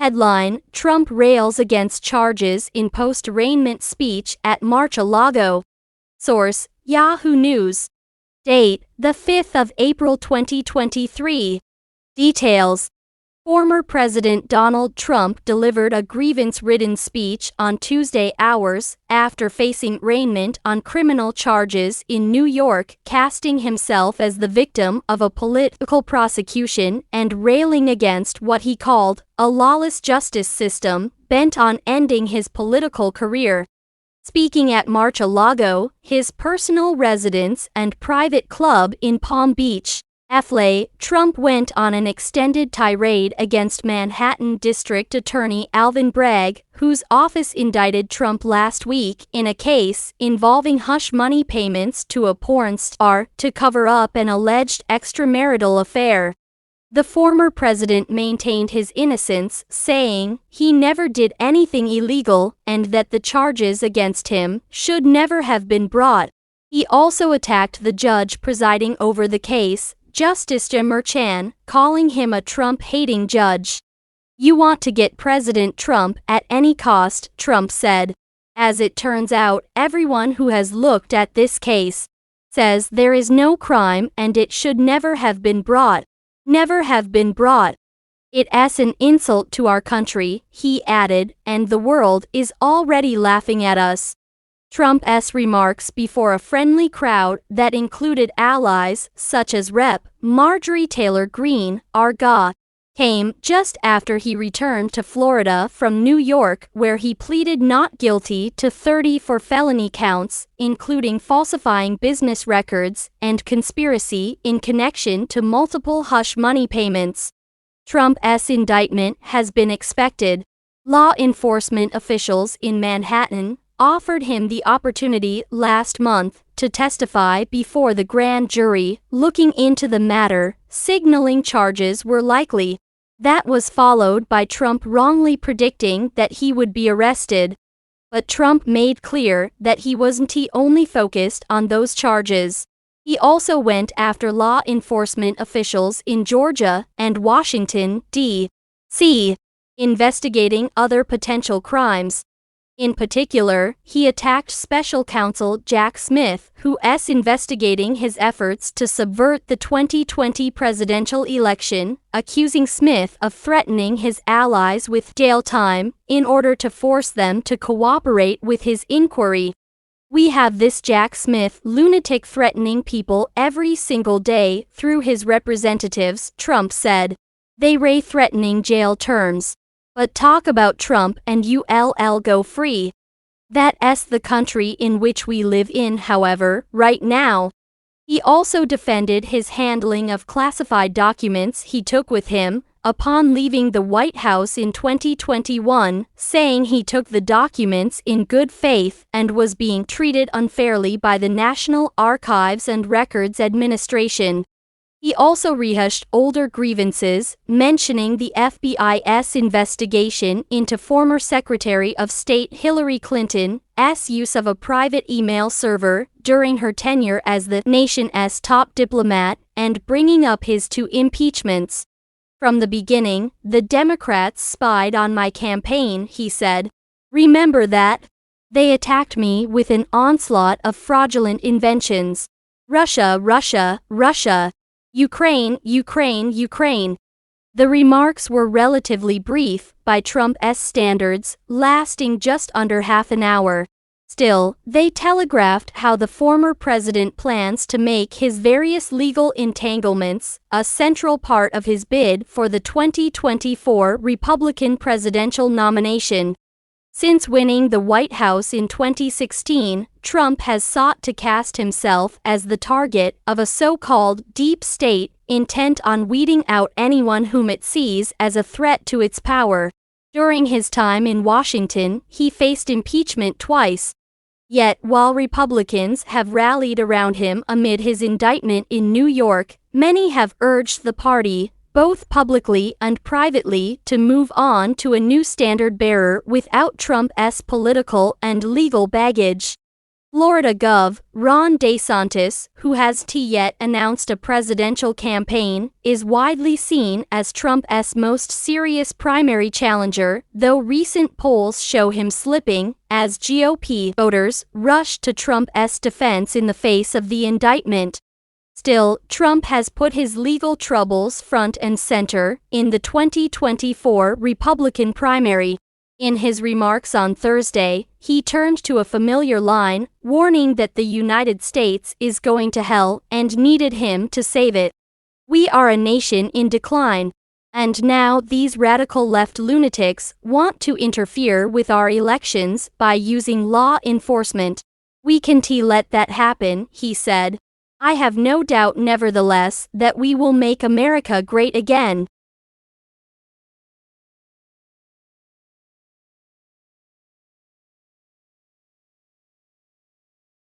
Headline: Trump rails against charges in post-arraignment speech at Mar-a-Lago. Source: Yahoo News. Date: the 5th of April 2023. Details: Former President Donald Trump delivered a grievance-ridden speech on Tuesday hours after facing arraignment on criminal charges in New York, casting himself as the victim of a political prosecution and railing against what he called a lawless justice system bent on ending his political career. Speaking at Mar-a-Lago, his personal residence and private club in Palm Beach, FLA, Trump went on an extended tirade against Manhattan District Attorney Alvin Bragg, whose office indicted Trump last week in a case involving hush money payments to a porn star to cover up an alleged extramarital affair. The former president maintained his innocence, saying he never did anything illegal and that the charges against him should never have been brought. He also attacked the judge presiding over the case, Justice Merchan, calling him a Trump-hating judge. "You want to get President Trump at any cost," Trump said. "As it turns out, everyone who has looked at this case says there is no crime and it should never have been brought. Never have been brought. It's an insult to our country," he added, "and the world is already laughing at us." Trump's remarks before a friendly crowd that included allies such as Rep. Marjorie Taylor Greene, RGA, came just after he returned to Florida from New York, where he pleaded not guilty to 34 felony counts, including falsifying business records and conspiracy in connection to multiple hush money payments. Trump's indictment has been expected. Law enforcement officials in Manhattan offered him the opportunity last month to testify before the grand jury looking into the matter, signaling charges were likely. That was followed by Trump wrongly predicting that he would be arrested. But Trump made clear that he wasn't only focused on those charges. He also went after law enforcement officials in Georgia and Washington, D.C., investigating other potential crimes. In particular, he attacked special counsel Jack Smith, who's investigating his efforts to subvert the 2020 presidential election, accusing Smith of threatening his allies with jail time in order to force them to cooperate with his inquiry. "We have this Jack Smith lunatic threatening people every single day through his representatives," Trump said. "They ray threatening jail terms. But talk about Trump and you'll go free. That's the country in which we live in, however, right now." He also defended his handling of classified documents he took with him upon leaving the White House in 2021, saying he took the documents in good faith and was being treated unfairly by the National Archives and Records Administration. He also rehashed older grievances, mentioning the FBI's investigation into former Secretary of State Hillary Clinton's use of a private email server during her tenure as the nation's top diplomat, and bringing up his two impeachments. "From the beginning, the Democrats spied on my campaign," he said. "Remember that? They attacked me with an onslaught of fraudulent inventions. Russia, Russia, Russia. Ukraine, Ukraine, Ukraine." The remarks were relatively brief by Trump's standards, lasting just under half an hour. Still, they telegraphed how the former president plans to make his various legal entanglements a central part of his bid for the 2024 Republican presidential nomination. Since winning the White House in 2016, Trump has sought to cast himself as the target of a so-called deep state intent on weeding out anyone whom it sees as a threat to its power. During his time in Washington, he faced impeachment twice. Yet, while Republicans have rallied around him amid his indictment in New York, many have urged the party, both publicly and privately, to move on to a new standard-bearer without Trump's political and legal baggage. Florida Gov. Ron DeSantis, who has yet announced a presidential campaign, is widely seen as Trump's most serious primary challenger, though recent polls show him slipping, as GOP voters rush to Trump's defense in the face of the indictment. Still, Trump has put his legal troubles front and center in the 2024 Republican primary. In his remarks on Thursday, he turned to a familiar line, warning that the United States is going to hell and needed him to save it. "We are a nation in decline. And now these radical left lunatics want to interfere with our elections by using law enforcement. We can't let that happen," he said. "I have no doubt nevertheless that we will make America great again."